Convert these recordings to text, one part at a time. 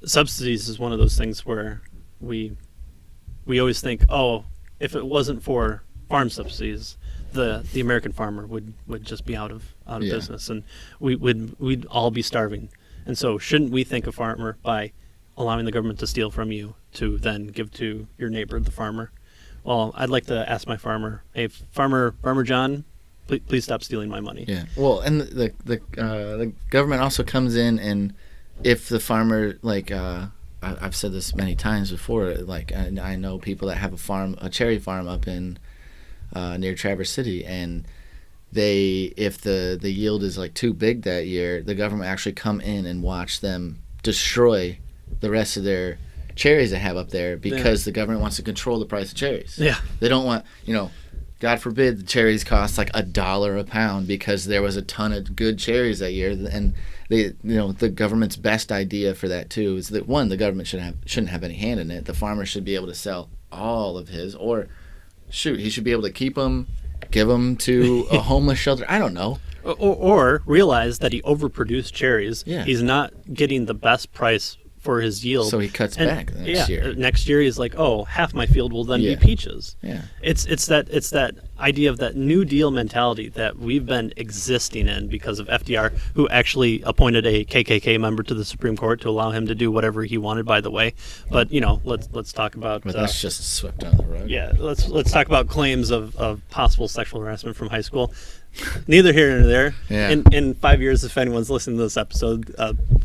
Subsidies is one of those things where we always think, oh, if it wasn't for farm subsidies, the American farmer would just be out of business, and we'd all be starving. And so shouldn't we thank a farmer by allowing the government to steal from you to then give to your neighbor, the farmer? Well, I'd like to ask my farmer, hey, Farmer John, please stop stealing my money. Yeah. Well, and the government also comes in, and if the farmer, like, I've said this many times before, like, I know people that have a cherry farm up in near Traverse City, and if the yield is like too big that year, the government actually come in and watch them destroy the rest of their cherries they have up there because the government wants to control the price of cherries. Yeah. They don't want, God forbid the cherries cost like $1 a pound because there was a ton of good cherries that year. And the government's best idea for that too is that, one, the government shouldn't have any hand in it. The farmer should be able to sell all of his, or shoot, he should be able to keep them, give them to a homeless shelter. I don't know. Or realize that he overproduced cherries. Yeah. He's not getting the best price for his yield. So he cuts back the next year. Next year he's like, oh, half my field will then be peaches. Yeah. It's that idea of that New Deal mentality that we've been existing in because of FDR, who actually appointed a KKK member to the Supreme Court to allow him to do whatever he wanted, by the way. But let's talk about. But that's just swept under the rug. Yeah, let's talk about claims of possible sexual harassment from high school. Neither here nor there. Yeah. In 5 years, if anyone's listening to this episode,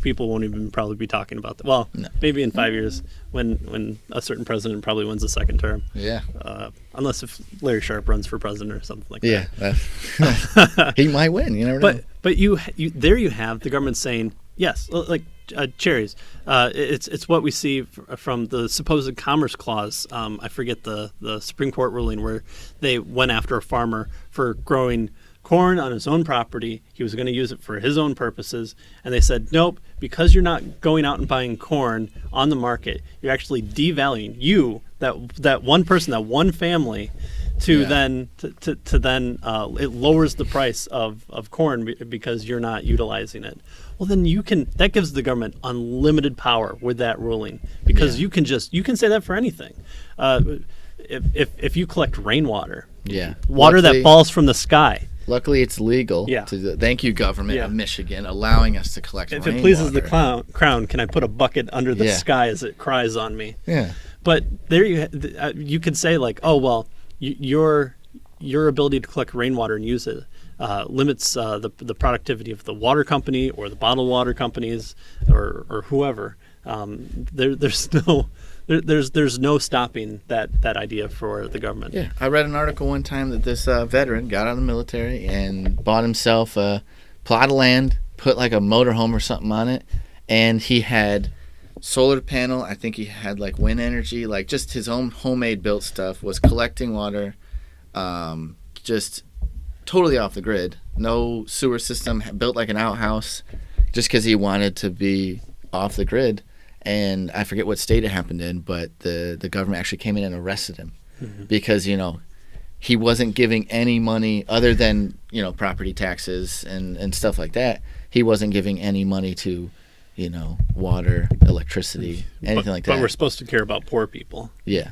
people won't even probably be talking about that. Well, no. Maybe in 5 years when a certain president probably wins a second term. Yeah. Unless if Larry Sharpe runs for president or something like that. Yeah. He might win. You never know. But you there you have the government saying, yes, like cherries. It's what we see from the supposed Commerce Clause. I forget the Supreme Court ruling where they went after a farmer for growing corn on his own property. He was going to use it for his own purposes, and they said, nope, because you're not going out and buying corn on the market, you're actually devaluing you, that one person, that one family, then it lowers the price of corn because you're not utilizing it. Well, then that gives the government unlimited power with that ruling, because you can say that for anything. If you collect rainwater, water that falls from the sky. Luckily, it's legal. Yeah. Thank you, government of Michigan, allowing us to collect rainwater. If it pleases the crown, can I put a bucket under the sky as it cries on me? Yeah. But there you could say, like, oh, well, your ability to collect rainwater and use it limits the productivity of the water company or the bottled water companies or whoever. There's no stopping that idea for the government. Yeah, I read an article one time that this veteran got out of the military and bought himself a plot of land, put like a motorhome or something on it, and he had solar panel. I think he had like wind energy, like just his own homemade built stuff, was collecting water, just totally off the grid. No sewer system, built like an outhouse just because he wanted to be off the grid. And I forget what state it happened in, but the government actually came in and arrested him because, he wasn't giving any money other than, property taxes and stuff like that. He wasn't giving any money to, water, electricity, anything like that. But we're supposed to care about poor people. Yeah.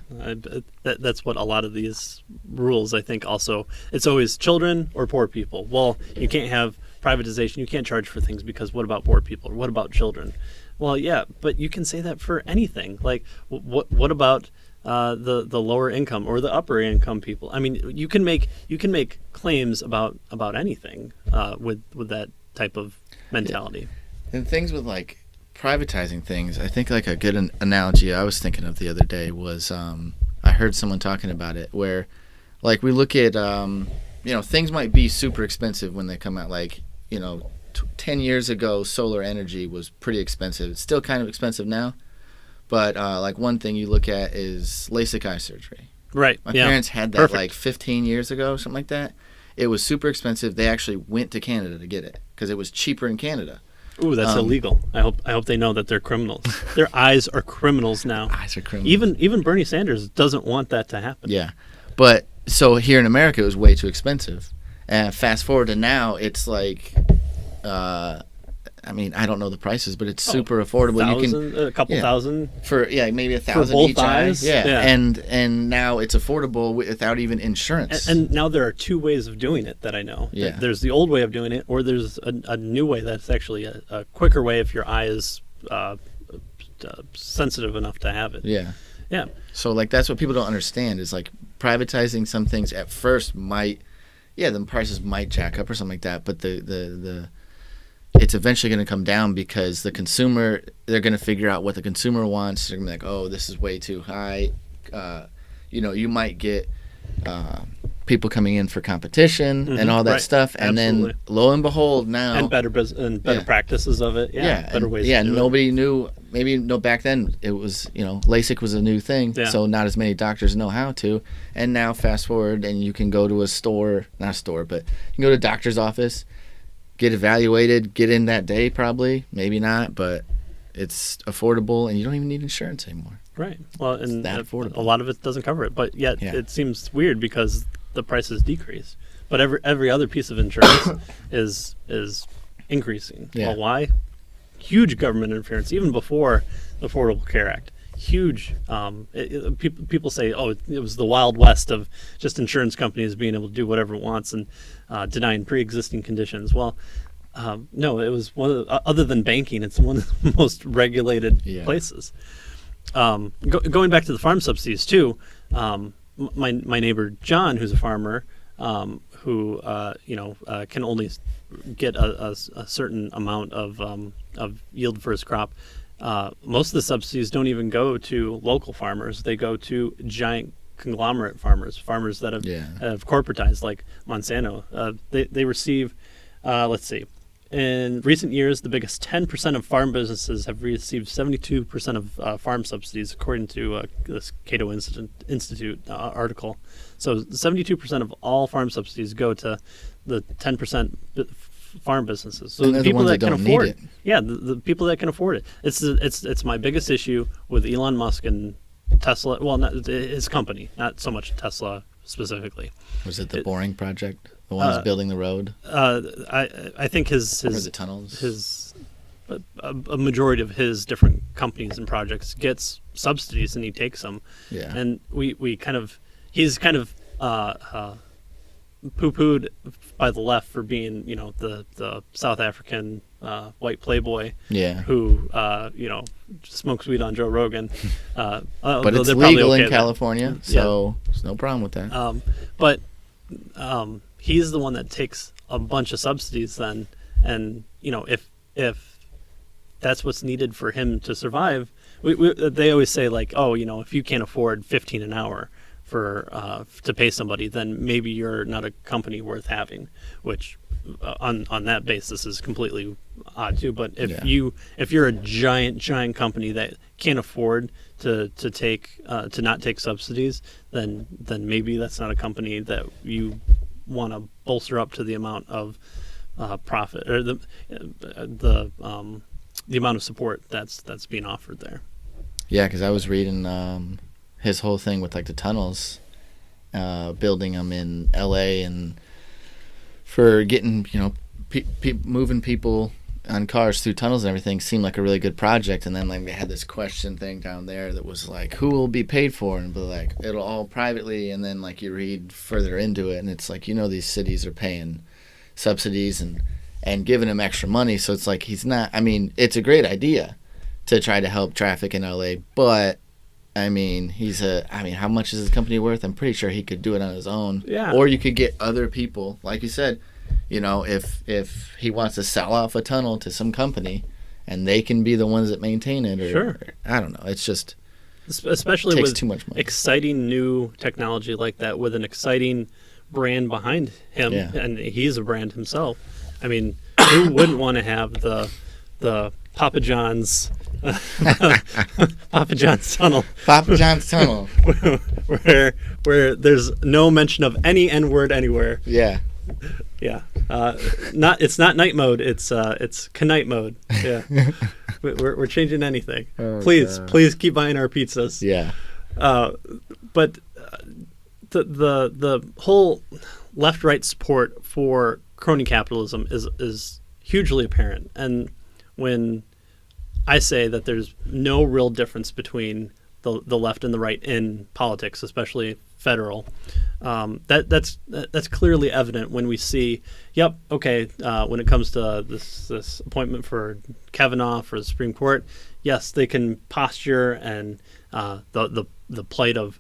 That's what a lot of these rules, I think, also, it's always children or poor people. Well, you can't have privatization. You can't charge for things because what about poor people? Or what about children? Well, yeah, but you can say that for anything. Like, what about the lower income or the upper income people? I mean, you can make claims about anything with that type of mentality. And things with like privatizing things, I think like a good analogy I was thinking of the other day was I heard someone talking about it where, like, we look at things might be super expensive when they come out, like 10 years ago, solar energy was pretty expensive. It's still kind of expensive now. But like one thing you look at is LASIK eye surgery. Right. My parents had that like 15 years ago, something like that. It was super expensive. They actually went to Canada to get it. because it was cheaper in Canada. Ooh, that's illegal. I hope they know that they're criminals. Their eyes are criminals now. Eyes are criminals. Even Bernie Sanders doesn't want that to happen. Yeah, but so here in America it was way too expensive, and fast forward to now it's like, I mean, I don't know the prices, but it's super affordable. A couple thousand for maybe $1,000 both each eye. eyes. Yeah, and now it's affordable without even insurance. And now there are two ways of doing it that I know. Yeah. There's the old way of doing it, or there's a new way that's actually a quicker way if your eye is sensitive enough to have it. Yeah. Yeah. So like that's what people don't understand is like privatizing some things at first might, the prices might jack up or something like that, but the it's eventually going to come down because the consumer, they're going to figure out what the consumer wants. They're going to be like, oh, this is way too high. You might get people coming in for competition and all that stuff. And Absolutely. then lo and behold now. And better practices of it. Better ways to do nobody knew. Maybe back then it was, LASIK was a new thing. Yeah. So not as many doctors know how to. And now fast forward and you can go to not a store, but you can go to a doctor's office, get evaluated, get in that day probably, maybe not, but it's affordable and you don't even need insurance anymore. Right. Well, and that affordable. A lot of it doesn't cover it, but yet it seems weird because the prices decrease, but every other piece of insurance is increasing. Yeah. Well, why? Huge government interference, even before the Affordable Care Act. Huge. People say, oh, it was the Wild West of just insurance companies being able to do whatever it wants and denying pre-existing conditions. Well, no, it was one of other than banking, it's one of the most regulated places. Going back to the farm subsidies too, my neighbor John, who's a farmer, who can only get a certain amount of yield for his crop. Most of the subsidies don't even go to local farmers; they go to giant conglomerate farmers that have corporatized, like Monsanto. They receive, let's see. In recent years, the biggest 10% of farm businesses have received 72% of farm subsidies, according to this Cato Institute article. So 72% of all farm subsidies go to the 10% farm businesses. So and the they're people the ones that can don't afford need it. Yeah, the people that can afford it. It's my biggest issue with Elon Musk and Tesla. Well, not his company, not so much Tesla specifically. Was it the Boring Project? The ones building the road? I think or the tunnels? A majority of his different companies and projects gets subsidies, and he takes them. Yeah. And he's kind of poo-pooed by the left for being, the South African white playboy who, smokes weed on Joe Rogan. But it's legal in California, so there's no problem with that. But he's the one that takes a bunch of subsidies then, and if that's what's needed for him to survive, they always say like, oh, if you can't afford $15 an hour for to pay somebody, then maybe you're not a company worth having, which on that basis is completely odd too. But if you're a giant company that can't afford to not take subsidies, then maybe that's not a company that you want to bolster up to the amount of profit or the amount of support that's being offered there. Yeah, because I was reading his whole thing with like the tunnels, building them in LA and for getting moving people on cars through tunnels and everything seemed like a really good project. And then like they had this question thing down there that was like, who will be paid for? And but like it'll all privately. And then like you read further into it and it's like, these cities are paying subsidies and giving him extra money. So it's like he's not, it's a great idea to try to help traffic in LA, but how much is his company worth? I'm pretty sure he could do it on his own. Yeah. Or you could get other people, like you said, if he wants to sell off a tunnel to some company and they can be the ones that maintain it, or I don't know. It's just especially takes with too much money. Exciting new technology like that with an exciting brand behind him, and he's a brand himself. Who wouldn't want to have the Papa John's Papa John's tunnel? Papa John's tunnel, where there's no mention of any N-word anywhere. Yeah. Yeah. It's not night mode. It's knight mode. Yeah. We're changing anything. Oh, please God. please keep buying our pizzas. Yeah. But the whole left right support for crony capitalism is hugely apparent. And when I say that there's no real difference between the left and the right in politics, especially federal, that's clearly evident when we see, when it comes to this appointment for Kavanaugh for the Supreme Court, yes, they can posture and the plight of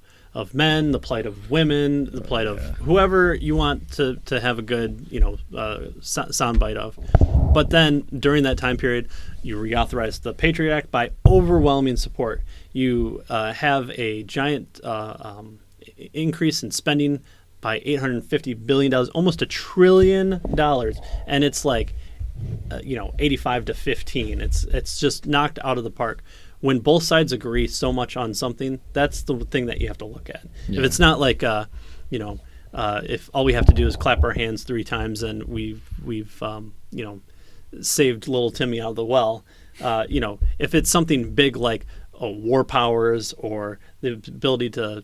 men, the plight of women, the plight of whoever you want to have a good soundbite of. But then during that time period, you reauthorize the Patriot Act by overwhelming support. You have a giant increase in spending by $850 billion, almost $1 trillion, and it's like 85 to 15. It's just knocked out of the park. When both sides agree so much on something, that's the thing that you have to look at. Yeah. If it's not like if all we have to do is clap our hands 3 times and we've saved little Timmy out of the well, if it's something big like war powers or the ability to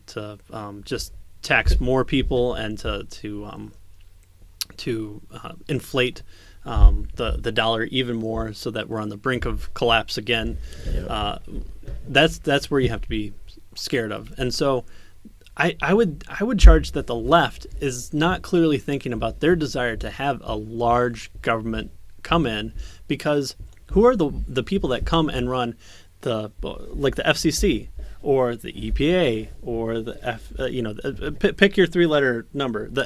just tax more people and to inflate the dollar even more so that we're on the brink of collapse again. Yep. That's where you have to be scared of. And so I would charge that the left is not clearly thinking about their desire to have a large government come in, because who are the people that come and run the FCC or the EPA or the pick your 3-letter number, the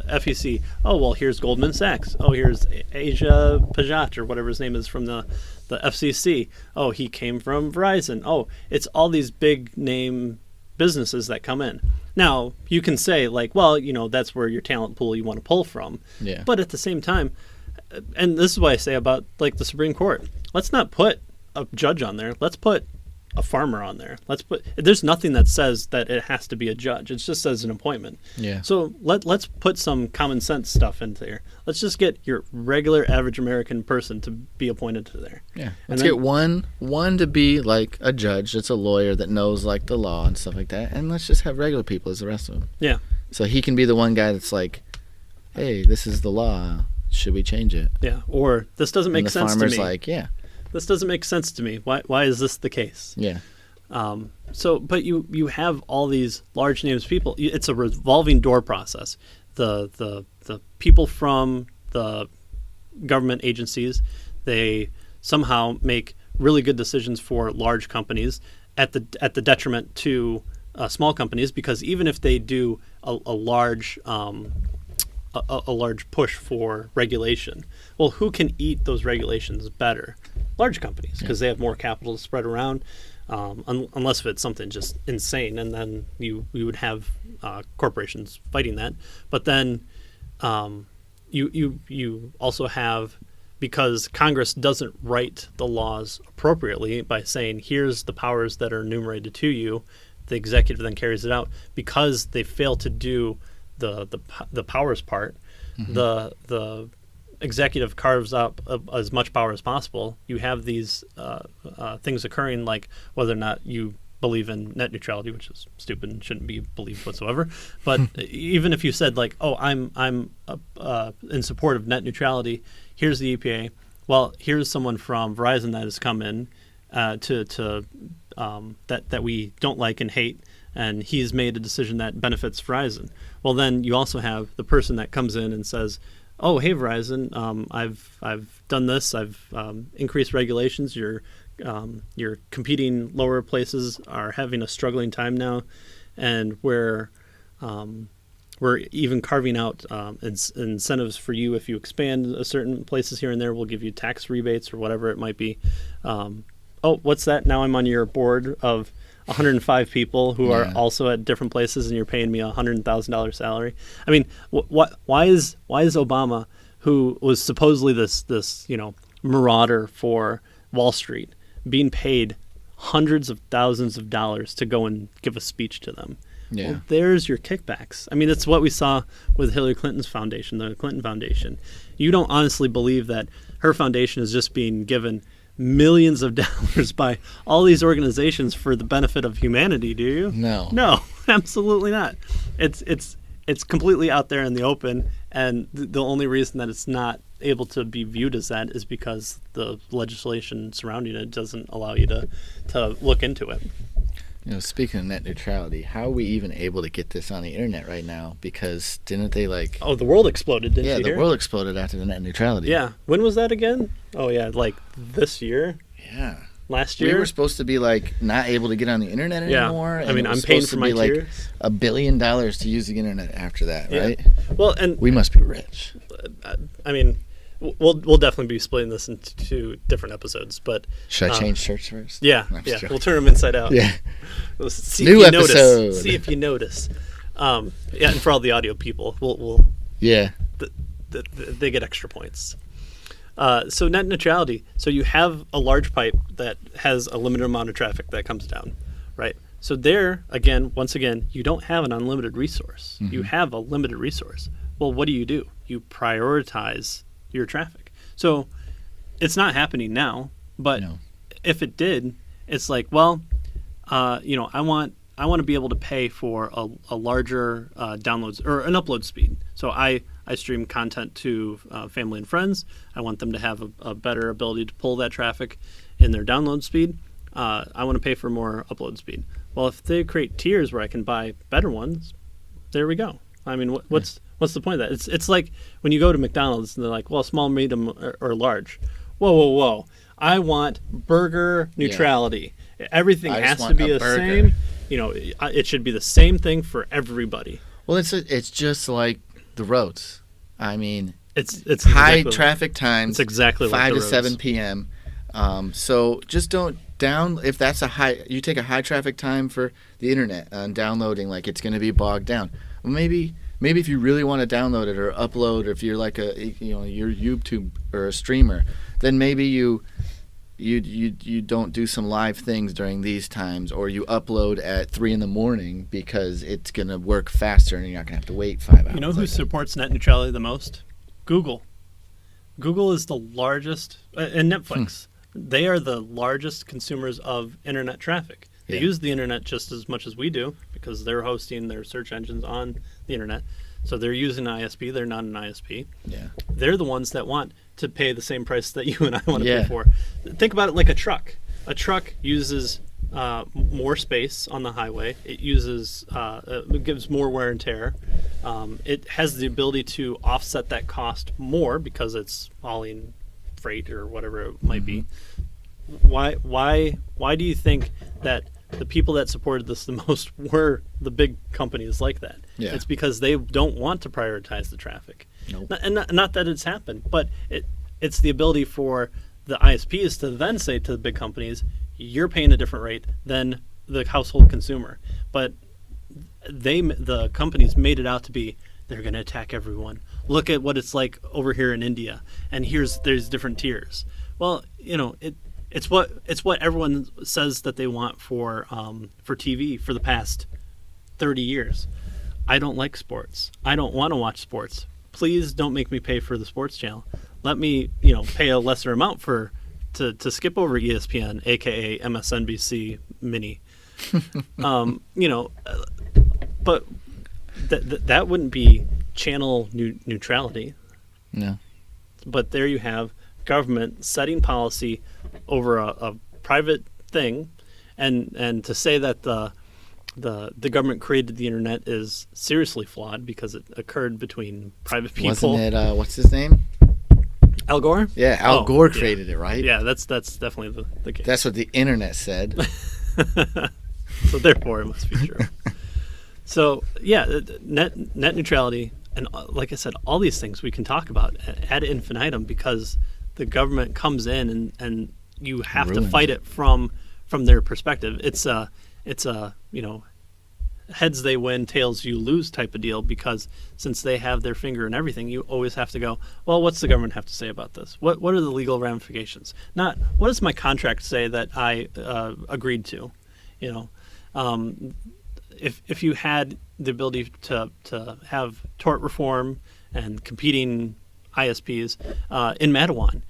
FEC. Oh, well, here's Goldman Sachs. Oh, here's Asia Pajat or whatever his name is from the FCC. Oh, he came from Verizon. Oh, it's all these big name businesses that come in. Now, you can say that's where your talent pool you want to pull from. Yeah. But at the same time, and this is what I say about the Supreme Court, let's not put a judge on there. Let's put a farmer on there. There's nothing that says that it has to be a judge. It just says an appointment. Yeah. So let's put some common sense stuff into there. Let's just get your regular average American person to be appointed to there. Yeah. Let's get one to be like a judge that's a lawyer that knows the law and stuff like that, and let's just have regular people as the rest of them. Yeah. So he can be the one guy that's like, hey, this is the law. Should we change it? Yeah. Or this doesn't make sense to me. The farmer's like, yeah. This doesn't make sense to me. Why is this the case? Yeah. But you have all these large names of people. It's a revolving door process. The people from the government agencies, they somehow make really good decisions for large companies at the detriment to small companies, because even if they do a large push for regulation, well, who can eat those regulations better? Large companies, because they have more capital to spread around, unless if it's something just insane, and then we would have corporations fighting that. But then you also have, because Congress doesn't write the laws appropriately by saying here's the powers that are enumerated to you, the executive then carries it out. Because they fail to do the powers part, mm-hmm. the executive carves up as much power as possible. You have these things occurring, like whether or not you believe in net neutrality, which is stupid and shouldn't be believed whatsoever. But even if you said I'm in support of net neutrality, here's the EPA. Well, here's someone from Verizon that has come in that we don't like and hate, and he's made a decision that benefits Verizon. Well, then you also have the person that comes in and says, oh, hey, Verizon, I've done this. I've increased regulations. Your competing lower places are having a struggling time now, and we're even carving out incentives for you. If you expand a certain places here and there, we'll give you tax rebates or whatever it might be. Oh, what's that? Now I'm on your board of 105 people who are also at different places, and you're paying me a $100,000 salary. I mean, why is Obama, who was supposedly this marauder for Wall Street, being paid hundreds of thousands of dollars to go and give a speech to them? Yeah. Well, there's your kickbacks. I mean, it's what we saw with Hillary Clinton's foundation, the Clinton Foundation. You don't honestly believe that her foundation is just being given millions of dollars by all these organizations for the benefit of humanity, do you? No, absolutely not. It's completely out there in the open, and the only reason that it's not able to be viewed as that is because the legislation surrounding it doesn't allow you to look into it. You know, speaking of net neutrality, how are we even able to get this on the internet right now? Because didn't they Oh, the world exploded, didn't you Yeah, hear? the world exploded after the net neutrality. Yeah. When was that again? Oh, yeah, like this year? Yeah. Last year? We were supposed to be not able to get on the internet anymore. I mean, I'm paying for my tiers. $1 billion to use the internet after that, right? Well, and we must be rich. I mean, we'll definitely be splitting this into 2 different episodes, but should I change shirts first? Yeah, No, yeah. We'll turn them inside out. Yeah. We'll see New if you episode. Notice. See if you notice. Yeah, and for all the audio people, we'll Yeah. they get extra points. So net neutrality. So you have a large pipe that has a limited amount of traffic that comes down, right? So there, once again, you don't have an unlimited resource. Mm-hmm. You have a limited resource. Well, what do? You prioritize your traffic. So it's not happening now, but if it did, it's like, well, I want to be able to pay for a larger downloads or an upload speed. So I stream content to family and friends. I want them to have a better ability to pull that traffic in their download speed. I want to pay for more upload speed. Well, if they create tiers where I can buy better ones, there we go. I mean, what's the point of that? It's like when you go to McDonald's and they're like, well, small, medium, or large. Whoa. I want burger neutrality. Yeah. Everything has to be the same. It should be the same thing for everybody. Well, it's just like the roads. I mean, it's high exactly traffic times. It's exactly 5 like the to roads. 7 p.m. So just don't if that's you take a high traffic time for the internet and downloading, it's going to be bogged down. Well, maybe if you really want to download it or upload, or if you're you're YouTube or a streamer, then maybe you don't do some live things during these times, or you upload at 3 a.m. because it's gonna work faster and you're not gonna have to wait 5 hours. You know who supports net neutrality the most? Google. Google is the largest, and Netflix. They are the largest consumers of internet traffic. They use the internet just as much as we do because they're hosting their search engines on the internet. So they're using an ISP. They're not an ISP. Yeah. They're the ones that want to pay the same price that you and I want to Yeah. pay for. Think about it like a truck. A truck uses more space on the highway. It uses it gives more wear and tear. It has the ability to offset that cost more because it's hauling freight or whatever it might be. Why do you think that the people that supported this the most were the big companies like that? Yeah. It's because they don't want to prioritize the traffic. Nope. Not that it's happened, but it's the ability for the ISPs to then say to the big companies, you're paying a different rate than the household consumer. But the companies made it out to be they're going to attack everyone. Look at what it's like over here in India, and there's different tiers. Well, it's what everyone says that they want for TV for the past 30 years. I don't like sports. I don't want to watch sports. Please don't make me pay for the sports channel. Let me, pay a lesser amount to skip over ESPN, aka MSNBC Mini. But that wouldn't be channel neutrality. No. But there you have government setting policy over a private thing, and to say that the government created the internet is seriously flawed because it occurred between private people. Wasn't it what's his name? Al Gore? Yeah, Al Gore created it, right? Yeah, that's definitely the case. That's what the internet said. So therefore, it must be true. So yeah, net neutrality, and like I said, all these things we can talk about ad infinitum because the government comes in and you have to fight it from their perspective. It's a heads they win, tails you lose type of deal, because since they have their finger in everything, you always have to go, well, what's the government have to say about this? What are the legal ramifications? Not what does my contract say that I agreed to? if you had the ability to have tort reform and competing ISPs in Mattawan,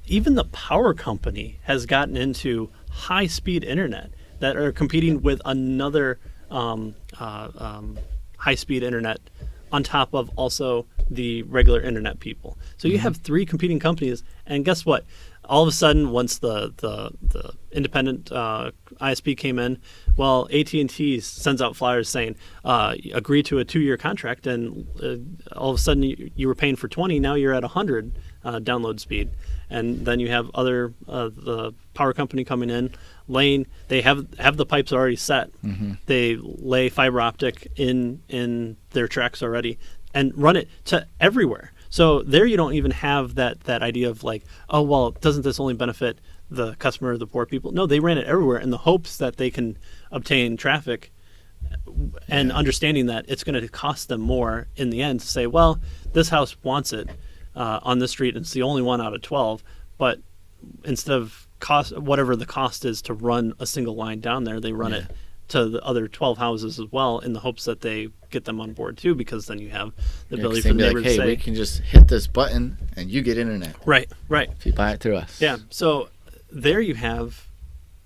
even the power company has gotten into high-speed internet that are competing with another high-speed internet on top of also the regular internet people. So you have three competing companies, and guess what? All of a sudden, once the independent ISP came in, well, AT&T sends out flyers saying, agree to a 2-year contract, and all of a sudden you were paying for 20, now you're at 100 download speed. And then you have other the power company coming in, laying. They have the pipes already set. They lay fiber optic in their tracks already and run it to everywhere. So there you don't even have that idea of like, oh, well, doesn't this only benefit the customer, the poor people? No, they ran it everywhere in the hopes that they can obtain traffic, and understanding that it's going to cost them more in the end to say, well, this house wants it on this street, and it's the only one out of 12, but instead of cost, whatever the cost is to run a single line down there, they run it to the other 12 houses as well in the hopes that they get them on board too, because then you have the ability for the neighbor to say, we can just hit this button and you get internet. Right. If you buy it through us. Yeah. So there you have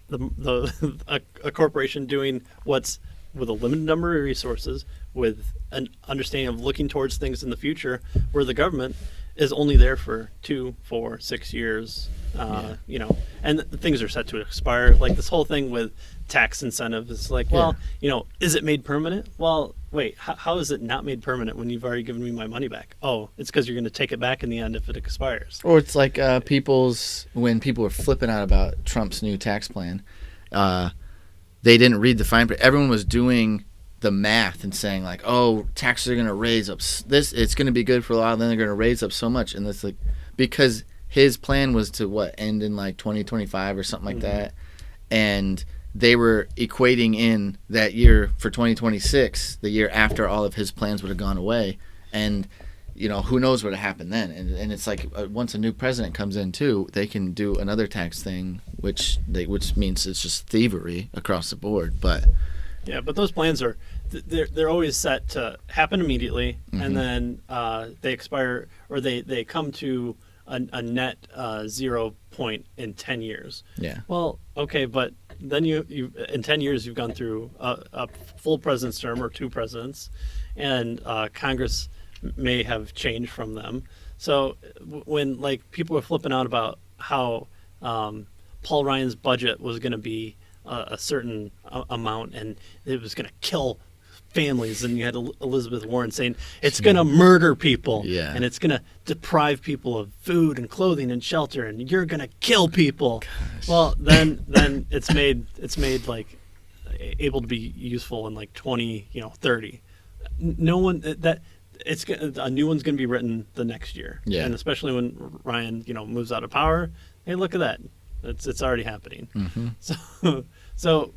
a corporation doing what's with a limited number of resources, with an understanding of looking towards things in the future, where the government is only there for 2, 4, 6 years, and things are set to expire. Like this whole thing with tax incentive is like, well, is it made permanent? Well, wait, how is it not made permanent when you've already given me my money back? Oh, it's because you're going to take it back in the end if it expires. Or it's like when people were flipping out about Trump's new tax plan, they didn't read the fine print. Everyone was doing the math and saying like, oh, taxes are going to raise up this, it's going to be good for a while, then they're going to raise up so much, and it's like, because his plan was to end in like 2025 or something like that, and they were equating in that year for 2026, the year after all of his plans would have gone away, and who knows what would happen then, and it's like once a new president comes in too, they can do another tax thing, which means it's just thievery across the board, but. Yeah, but those plans are they're always set to happen immediately, and then they expire, or they come to a net 0 point in 10 years. Yeah. Well, okay, but then you in 10 years you've gone through a full president's term or 2 presidents, and Congress may have changed from them. So when like people were flipping out about how Paul Ryan's budget was going to be a certain amount, and it was going to kill families, and you had Elizabeth Warren saying it's going to murder people, and it's going to deprive people of food and clothing and shelter, and you're going to kill people. Gosh. Well, then it's made like able to be useful in like 2030. No one that it's a new one's going to be written the next year, and especially when Ryan moves out of power. Hey, look at that. It's already happening. So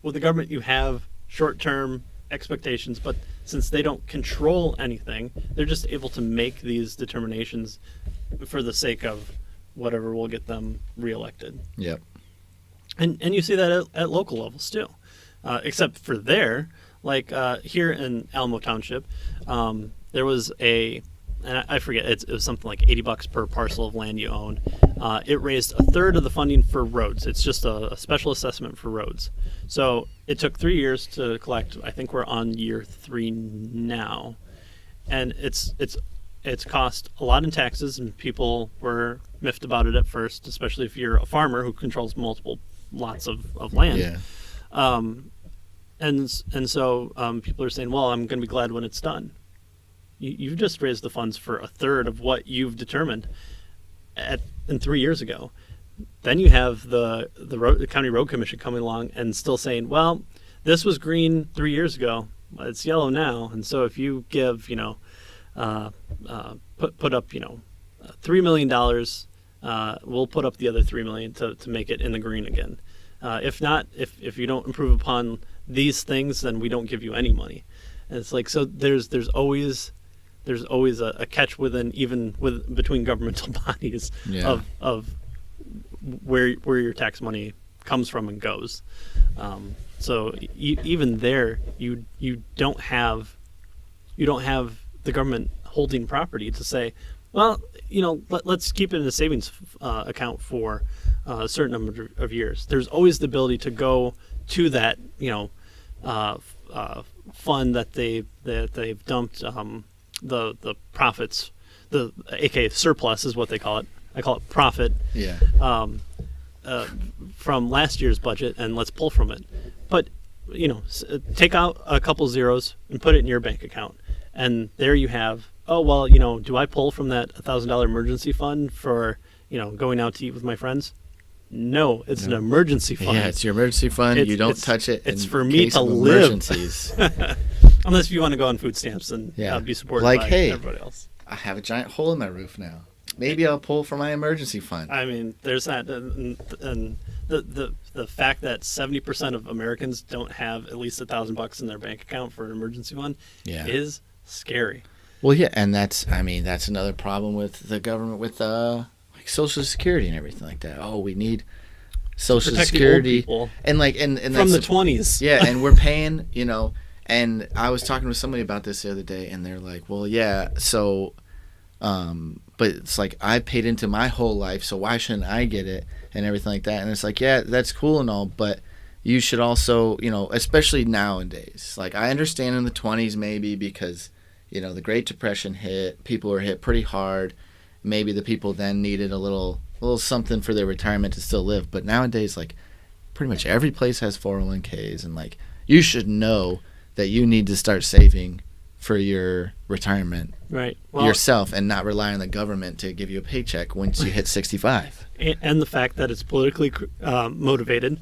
with the government, you have short-term expectations, but since they don't control anything, they're just able to make these determinations for the sake of whatever will get them reelected. Yep. And you see that at local levels too, except for there, like here in Alamo Township, there was and I forget, it was something like $80 per parcel of land you own. It raised a third of the funding for roads. It's just a special assessment for roads. So it took 3 years to collect. I think we're on year 3 now, and it's cost a lot in taxes, and people were miffed about it at first, especially if you're a farmer who controls multiple lots of land. Yeah. And so people are saying, well, I'm going to be glad when it's done. You've just raised the funds for a third of what you've determined in 3 years ago. Then you have the county road commission coming along and still saying, well, this was green 3 years ago, but it's yellow now. And so if you give, put up, $3 million, we'll put up the other $3 million to make it in the green again. If not, if you don't improve upon these things, then we don't give you any money. And it's like, so there's always a catch between governmental bodies of where your tax money comes from and goes. So even there, you don't have the government holding property to say, well, let's keep it in a savings account for a certain number of years. There's always the ability to go to that fund that they've dumped the profits, the aka surplus is what they call it. I call it profit. Yeah. From last year's budget, and let's pull from it. But take out a couple zeros and put it in your bank account, and there you have. Oh well, do I pull from that $1,000 emergency fund for going out to eat with my friends? No, it's an emergency fund. Yeah, it's your emergency fund. You don't touch it. It's in for me case to of live. Emergencies. Unless you want to go on food stamps and be supported by everybody else. I have a giant hole in my roof now. Maybe I'll pull from my emergency fund. I mean, there's that, and the fact that 70% of Americans don't have at least $1,000 in their bank account for an emergency fund is scary. Well, yeah, and that's another problem with the government with like Social Security and everything like that. Oh, we need Social Security and from the 20s. Yeah, and we're paying, And I was talking with somebody about this the other day, and they're like, "Well, yeah, so." But it's like I paid into my whole life, so why shouldn't I get it and everything like that? And it's like, yeah, that's cool and all, but you should also, especially nowadays. Like I understand in the 20s maybe because, the Great Depression hit, people were hit pretty hard. Maybe the people then needed a little something for their retirement to still live. But nowadays, like pretty much every place has 401ks, and like you should know that you need to start saving for your retirement yourself and not rely on the government to give you a paycheck once you hit 65. And the fact that it's politically motivated,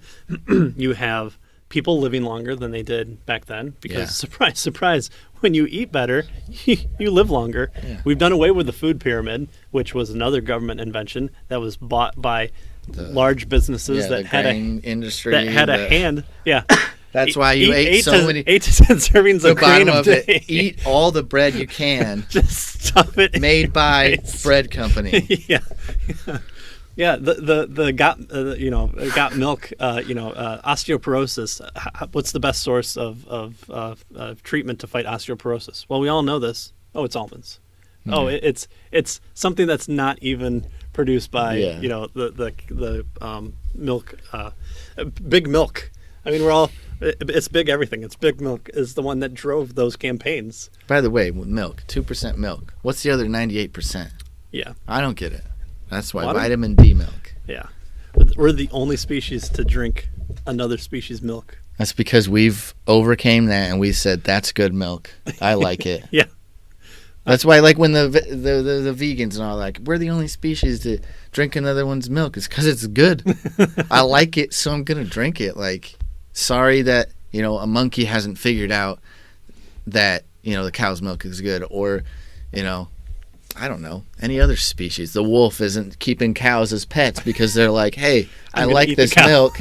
you have people living longer than they did back then because surprise, surprise, when you eat better, you live longer. Yeah. We've done away with the food pyramid, which was another government invention that was bought by large businesses that had industry a hand. Yeah. That's why you ate so many 8 to 10 servings of grain a day. Eat all the bread you can. Just stuff it. Made by bread company. Yeah. Yeah, the got milk, osteoporosis. What's the best source of treatment to fight osteoporosis? Well, we all know this. Oh, it's almonds. Mm-hmm. Oh, it's something that's not even produced by the milk, Big Milk. I mean, it's Big everything. It's Big Milk is the one that drove those campaigns. By the way, milk, 2% milk. What's the other 98%? Yeah, I don't get it. That's why Water? Vitamin D milk. Yeah. We're the only species to drink another species' milk. That's because we've overcame that and we said, that's good milk. I like it. Yeah. That's why, like, when the vegans and all, like, we're the only species to drink another one's milk. It's because it's good. I like it, so I'm going to drink it. Like, sorry that, a monkey hasn't figured out that, the cow's milk is good. Or, I don't know, any other species. The wolf isn't keeping cows as pets because they're like, hey, I like this milk.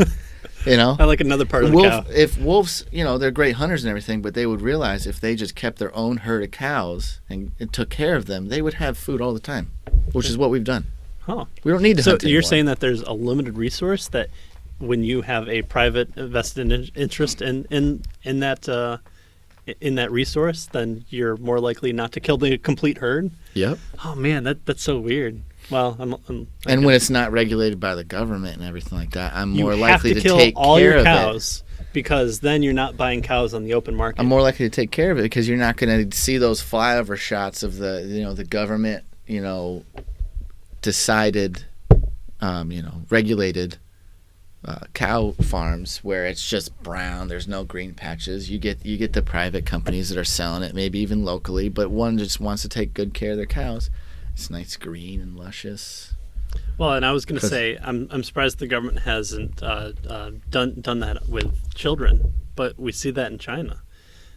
I like another part of the cow. If wolves, they're great hunters and everything, but they would realize if they just kept their own herd of cows and took care of them, they would have food all the time, which is what we've done. Huh. We don't need to hunt So you're anymore. saying that there's a limited resource that when you have a private vested interest in that resource, then you're more likely not to kill the complete herd? Yep. Oh, man, that's so weird. Well, and when it's not regulated by the government and everything like that, I'm more you likely have to kill take all care your of cows because then you're not buying cows on the open market. I'm more likely to take care of it because you're not going to see those flyover shots of the government, decided, regulated cow farms where it's just brown. There's no green patches. You get the private companies that are selling it, maybe even locally, but one just wants to take good care of their cows. It's nice, green, and luscious. Well, and I was going to say, I'm surprised the government hasn't done that with children, but we see that in China.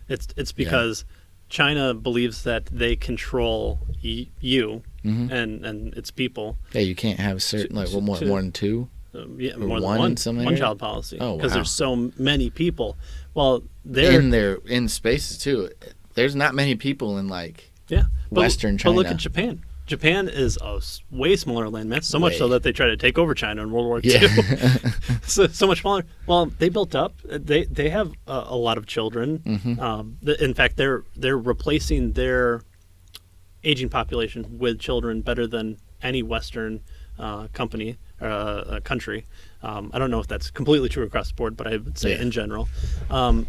It's because China believes that they control you and its people. Yeah, you can't have certain more than two. More than one child policy. Oh, wow. Because there's so many people. Well, they're in spaces too. There's not many people in Western China. But look at Japan. Japan is a way smaller landmass, so much so Way. that they tried to take over China in World War II. Yeah. so much smaller. Well, they built up. They have a lot of children. In fact, they're replacing their aging population with children better than any Western country. I don't know if that's completely true across the board, but I would say in general. And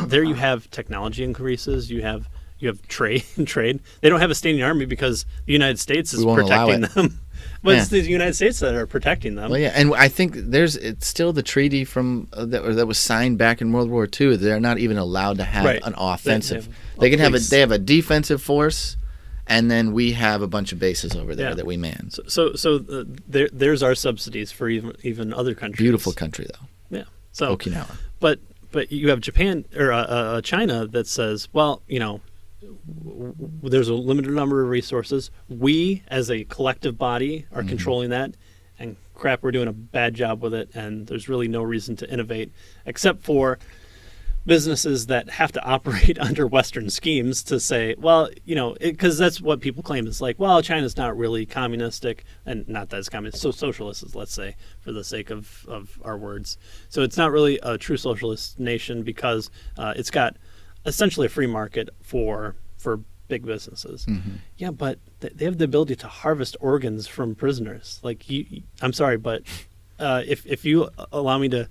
there you have technology increases. You have trade. They don't have a standing army because the United States is We won't allow protecting it. them. But Yeah. it's the United States that are protecting them. Well, yeah, and I think it's still the treaty from that was signed back in World War II. They're not even allowed to have Right. an offensive. They They have can police. they have a defensive force, and then we have a bunch of bases over there Yeah. that we man. There's our subsidies for even other countries. Beautiful country though, Yeah. So Okinawa. But you have Japan or China that says, well, there's a limited number of resources. We, as a collective body, are controlling that, and crap, we're doing a bad job with it. And there's really no reason to innovate, except for businesses that have to operate under Western schemes to say, well, because that's what people claim. It's like, well, China's not really communistic, and not that it's communist, so socialist, let's say, for the sake of our words. So it's not really a true socialist nation because it's got essentially a free market for big businesses. Yeah, but they have the ability to harvest organs from prisoners. Like, I'm sorry, but if you allow me to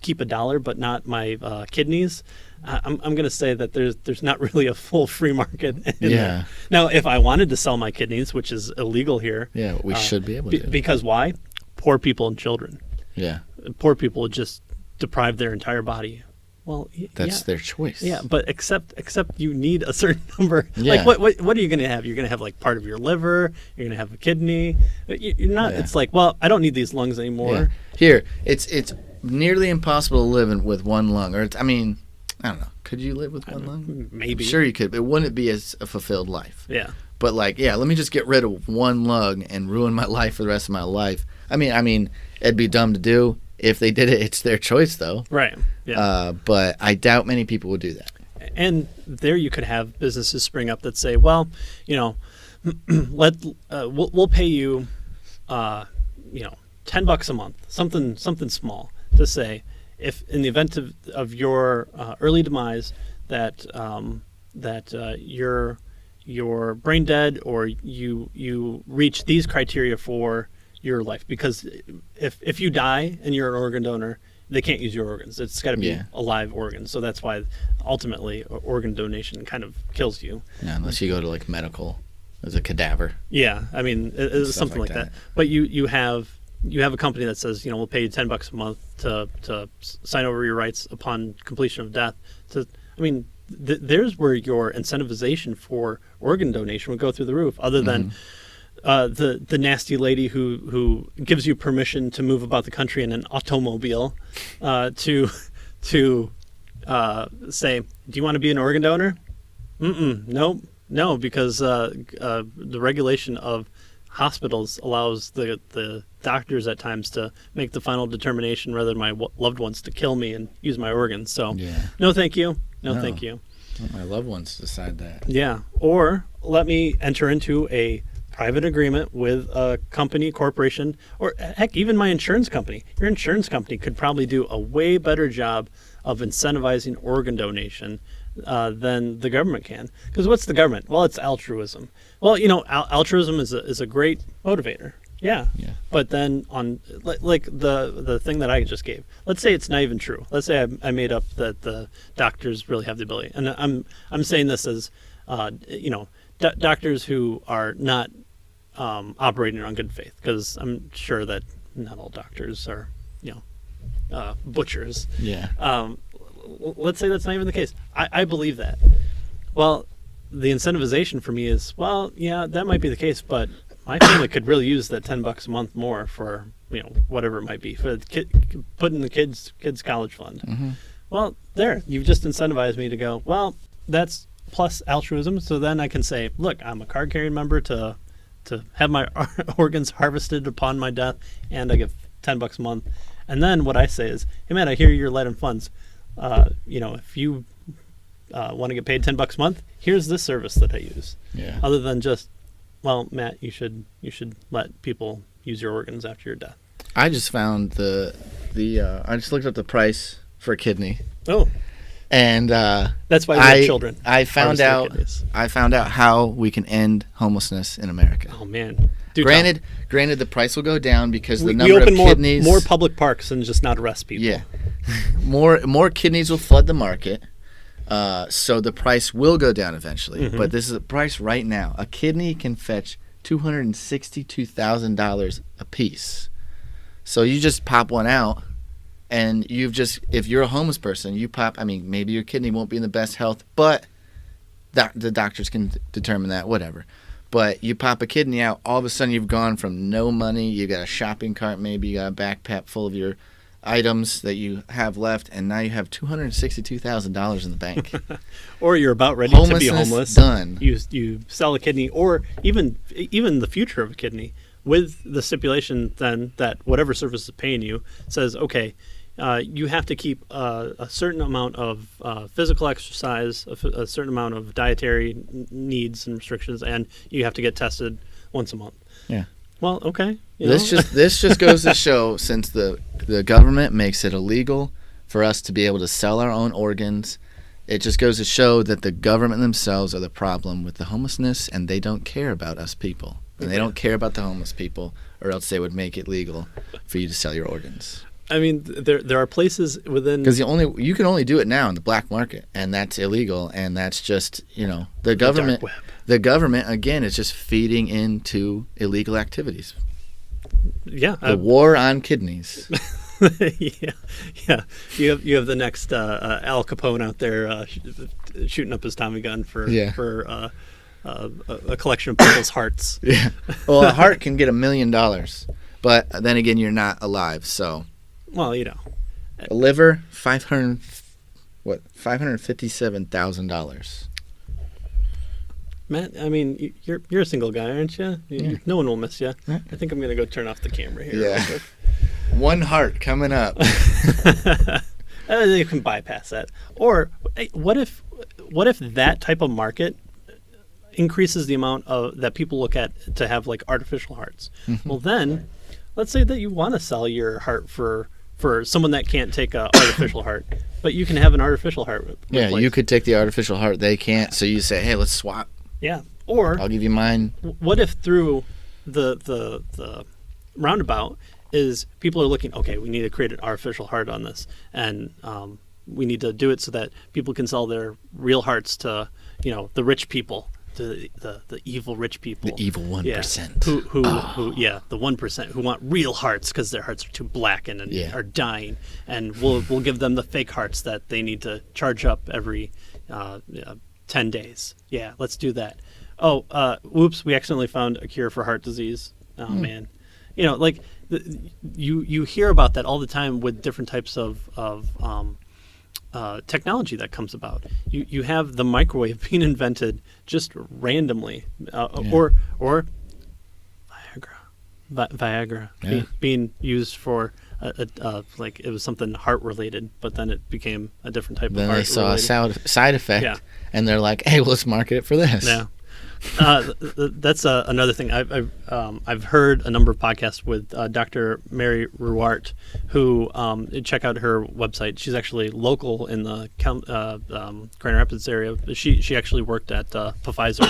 keep $1 but not my kidneys, I'm going to say that there's not really a full free market in there. Now, if I wanted to sell my kidneys, which is illegal here, Yeah, we should be able to. because why? Poor people and children. Yeah, Poor people would just deprive their entire body. Well, that's their choice. Yeah, but except you need a certain number. Yeah. Like what are you going to have? You're going to have like part of your liver. You're going to have a kidney. You're not. Yeah. It's like, well, I don't need these lungs anymore. Yeah. Here, it's nearly impossible to live with one lung. Or I don't know. Could you live with one lung? Maybe. Sure, you could, but it wouldn't be as a fulfilled life. Yeah. But let me just get rid of one lung and ruin my life for the rest of my life. I mean, it'd be dumb to do. If they did it, it's their choice, though. Right. Yeah. But I doubt many people would do that. And there you could have businesses spring up that say, well, we'll pay you, $10 a month, something small, to say, if in the event of your early demise that you're brain dead or you reach these criteria for your life, because if you die and you're an organ donor, they can't use your organs. It's got to be a live organ. So that's why ultimately organ donation kind of kills you. Yeah, unless you go to medical as a cadaver. Yeah, I mean, it's something like that. But you have a company that says, we'll pay you $10 a month to sign over your rights upon completion of death. There's where your incentivization for organ donation would go through the roof. Other than the nasty lady who gives you permission to move about the country in an automobile to say, do you want to be an organ donor? No, because the regulation of hospitals allows the doctors at times to make the final determination whether my loved ones to kill me and use my organs. So no, thank you. No, thank you. Let my loved ones decide that. Yeah, or let me enter into a private agreement with a company, corporation, or heck, even my insurance company. Your insurance company could probably do a way better job of incentivizing organ donation than the government can. Because what's the government? Well, it's altruism. Well, altruism is a great motivator. Yeah. But then on like the thing that I just gave, let's say it's not even true. Let's say I made up that the doctors really have the ability, and I'm saying this as doctors who are not operating on good faith, because I'm sure that not all doctors are butchers. Yeah. Let's say that's not even the case. I believe that. Well, the incentivization for me is, well, yeah, that might be the case, but my family could really use that $10 a month more for whatever it might be, for put in the kids college fund. Well, there, you've just incentivized me to go, well, that's plus altruism. So then I can say, look, I'm a card carrying member to have my organs harvested upon my death, and I give $10 a month. And then what I say is, hey man, I hear you're light on funds. If you want to get paid $10 a month, here's this service that I use. Yeah. Other than just Well, Matt, you should let people use your organs after your death. I just found I just looked up the price for a kidney. Oh, and that's why we have children. I found out how we can end homelessness in America. Oh man! Granted, the price will go down because the number we open of kidneys, more public parks and just not arrest people. Yeah, more kidneys will flood the market, so the price will go down eventually. Mm-hmm. But this is the price right now. A kidney can fetch $262,000 a piece. So you just pop one out, and if you're a homeless person, you pop. I mean, maybe your kidney won't be in the best health, but the doctors can determine that, whatever. But you pop a kidney out, all of a sudden you've gone from no money, you got a shopping cart, maybe you got a backpack full of your items that you have left, and now you have $262,000 in the bank. Or you're about ready to be homeless. Done. You sell a kidney, or even the future of a kidney, with the stipulation then that whatever service is paying you says, okay, you have to keep a certain amount of physical exercise, a certain amount of dietary needs and restrictions, and you have to get tested once a month. Yeah. Well, okay. This just goes to show, since the government makes it illegal for us to be able to sell our own organs, it just goes to show that the government themselves are the problem with the homelessness, and they don't care about us people. And they don't care about the homeless people, or else they would make it legal for you to sell your organs. I mean, there are places within, because you can only do it now in the black market, and that's illegal, and that's just the government. Dark web. The government again is just feeding into illegal activities. Yeah, the war on kidneys. yeah. You have the next Al Capone out there shooting up his Tommy gun for a collection of people's hearts. Yeah. Well, a heart can get $1 million, but then again, you're not alive. So. Well, a liver, $557,000. Matt, I mean, you're a single guy, aren't you? Yeah. No one will miss you. Yeah. I think I'm gonna go turn off the camera here. Yeah. One heart coming up. You can bypass that. Or what if that type of market increases the amount that people look at to have like artificial hearts? Mm-hmm. Well, then, let's say that you want to sell your heart for someone that can't take a artificial heart, but you can have an artificial heart replaced. Yeah, you could take the artificial heart, they can't, so you say, hey, let's swap. Yeah, or I'll give you mine. What if through the roundabout is people are looking, okay, we need to create an artificial heart on this, and we need to do it so that people can sell their real hearts to the rich people, to the evil rich people, the evil 1%, who the 1% who want real hearts because their hearts are too blackened and are dying, and we'll give them the fake hearts that they need to charge up every 10 days. Yeah, let's do that. Oh, whoops, we accidentally found a cure for heart disease. Oh man, you hear about that all the time with different types of technology that comes about. You have the microwave being invented just randomly, or Viagra being used for like it was something heart related, but then it became a different type of heart. Then they saw a side effect, and they're like, "Hey, well, let's market it for this." Yeah. That's another thing. I've heard a number of podcasts with Dr. Mary Ruwart, who check out her website. She's actually local in the Grand Rapids area. She actually worked at Pfizer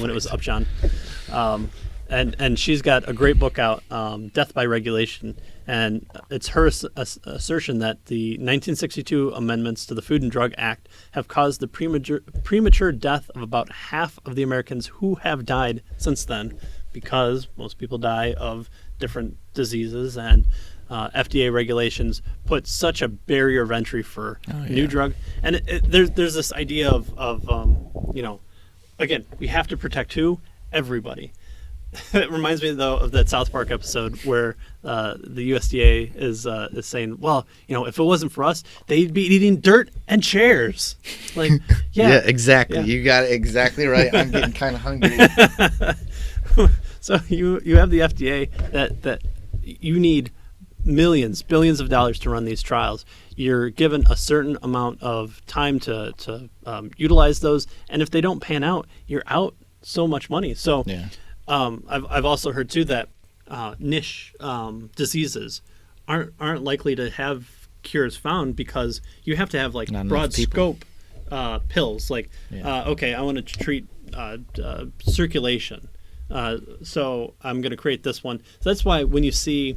when it was Upjohn, and she's got a great book out, Death by Regulation, and it's her assertion that the 1962 amendments to the Food and Drug Act have caused the premature death of about half of the Americans who have died since then, because most people die of different diseases, and FDA regulations put such a barrier of entry for new drug. And there's this idea of again, we have to protect who? Everybody. It reminds me, though, of that South Park episode where the USDA is saying, well, if it wasn't for us, they'd be eating dirt and chairs. Like, yeah, exactly. Yeah. You got it exactly right. I'm getting kind of hungry. So you have the FDA that you need millions, billions of dollars to run these trials. You're given a certain amount of time to utilize those, and if they don't pan out, you're out so much money. So. Yeah. I've also heard too that niche diseases aren't likely to have cures found because you have to have like Not enough broad people. scope pills. Like, Yeah. okay, I want to treat circulation, so I'm going to create this one. So that's why when you see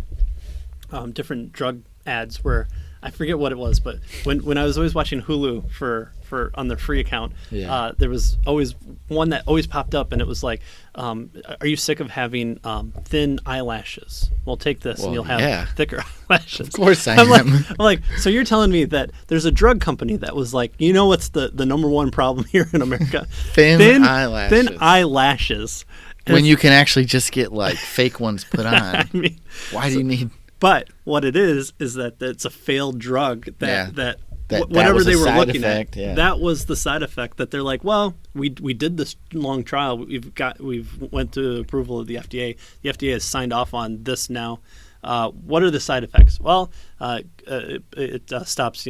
different drug ads where I forget what it was, but when I was always watching Hulu for on their free account, Yeah. there was always one that always popped up, and it was like, are you sick of having thin eyelashes? Well, take this, and Well, you'll have yeah. thicker eyelashes. Of course I I'm am. like, so you're telling me that there's a drug company that was like, you know what's the number one problem here in America? Thin eyelashes. Thin eyelashes. And When you can actually just get like fake ones put on. I mean, Why do you need? but what it is that it's a failed drug that That whatever was a they were side looking effect, at, yeah. that was the side effect that they're like, well, we did this long trial, we've went to approval of the FDA. The FDA has signed off on this now. What are the side effects? Well, it stops,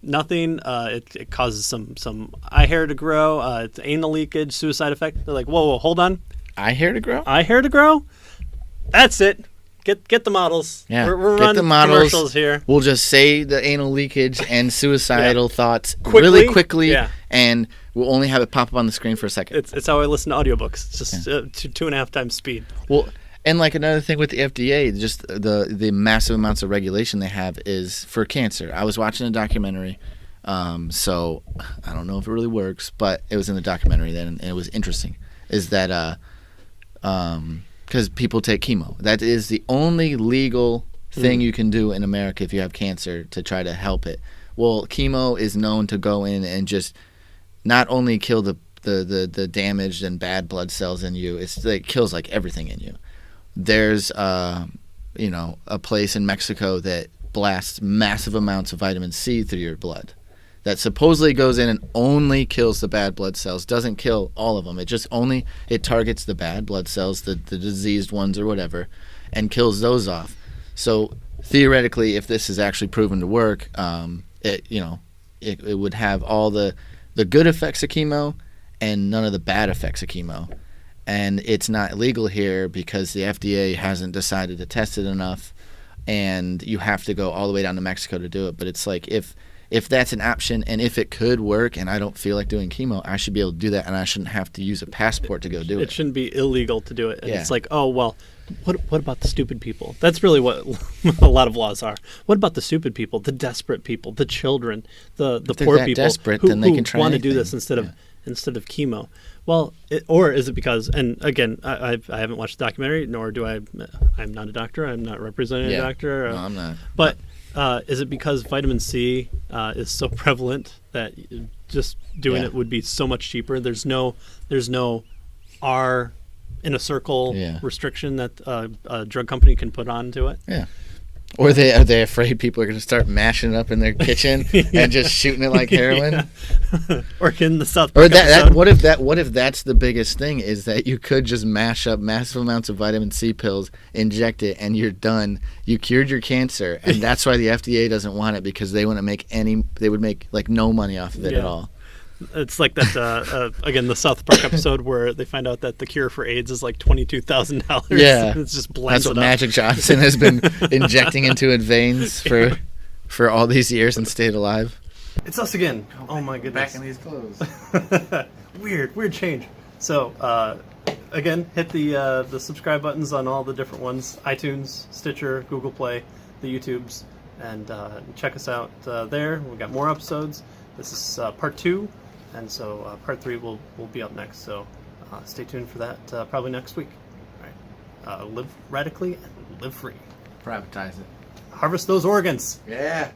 nothing. It causes some eye hair to grow. It's anal leakage, suicide effect. They're like, whoa, hold on, Eye hair to grow? eye hair to grow? That's it. Get the models. Yeah, we're get running the models. commercials here. We'll just say the anal leakage and suicidal thoughts Quickly? really quickly, Yeah. and we'll only have it pop up on the screen for a second. It's how I listen to audiobooks. It's just 2.5 times speed. Well, and like another thing with the FDA, just the massive amounts of regulation they have is for cancer. I was watching a documentary, so I don't know if it really works, but it was in the documentary then, and it was interesting. Is that because people take chemo. That is the only legal thing you can do in America if you have cancer to try to help it. Well, chemo is known to go in and just not only kill the damaged and bad blood cells in you, it kills like everything in you. There's a place in Mexico that blasts massive amounts of vitamin C through your blood. That supposedly goes in and only kills the bad blood cells, doesn't kill all of them. It targets the bad blood cells, the diseased ones or whatever, and kills those off. So theoretically, if this is actually proven to work, it would have all the good effects of chemo and none of the bad effects of chemo. And it's not legal here because the FDA hasn't decided to test it enough, and you have to go all the way down to Mexico to do it. But it's like if that's an option and if it could work and I don't feel like doing chemo, I should be able to do that, and I shouldn't have to use a passport to go do it. It shouldn't be illegal to do it. And Yeah. It's like, oh, well, what about the stupid people? That's really what a lot of laws are. What about the stupid people, the desperate people, the children, the they're poor that people desperate, who then they can try want to do anything. this instead of chemo? Well, or is it because? And again, I haven't watched the documentary, nor do I. I'm not a doctor. I'm not representing a doctor. No, I'm not. But is it because vitamin C is so prevalent that just doing it would be so much cheaper? There's no R in a circle restriction that a drug company can put onto it. Yeah. Or are they afraid people are going to start mashing it up in their kitchen and just shooting it like heroin? Or in the South Or Park episode. what if that's the biggest thing is that you could just mash up massive amounts of vitamin C pills, inject it, and you're done. You cured your cancer, and that's why the FDA doesn't want it, because they wouldn't make they would make like no money off of it at all. It's like that again, the South Park episode where they find out that the cure for AIDS is like $22,000. Yeah, It's just blends that's what it up. Magic Johnson has been injecting into his veins for all these years and stayed alive. It's us again. Oh my goodness. Back in these clothes. Weird change. So again, hit the subscribe buttons on all the different ones: iTunes, Stitcher, Google Play, the YouTubes, and check us out there. We've got more episodes. This is part 2, and so part 3 will be up next. So stay tuned for that probably next week. All right, live radically and live free. Privatize it. Harvest those organs. Yeah.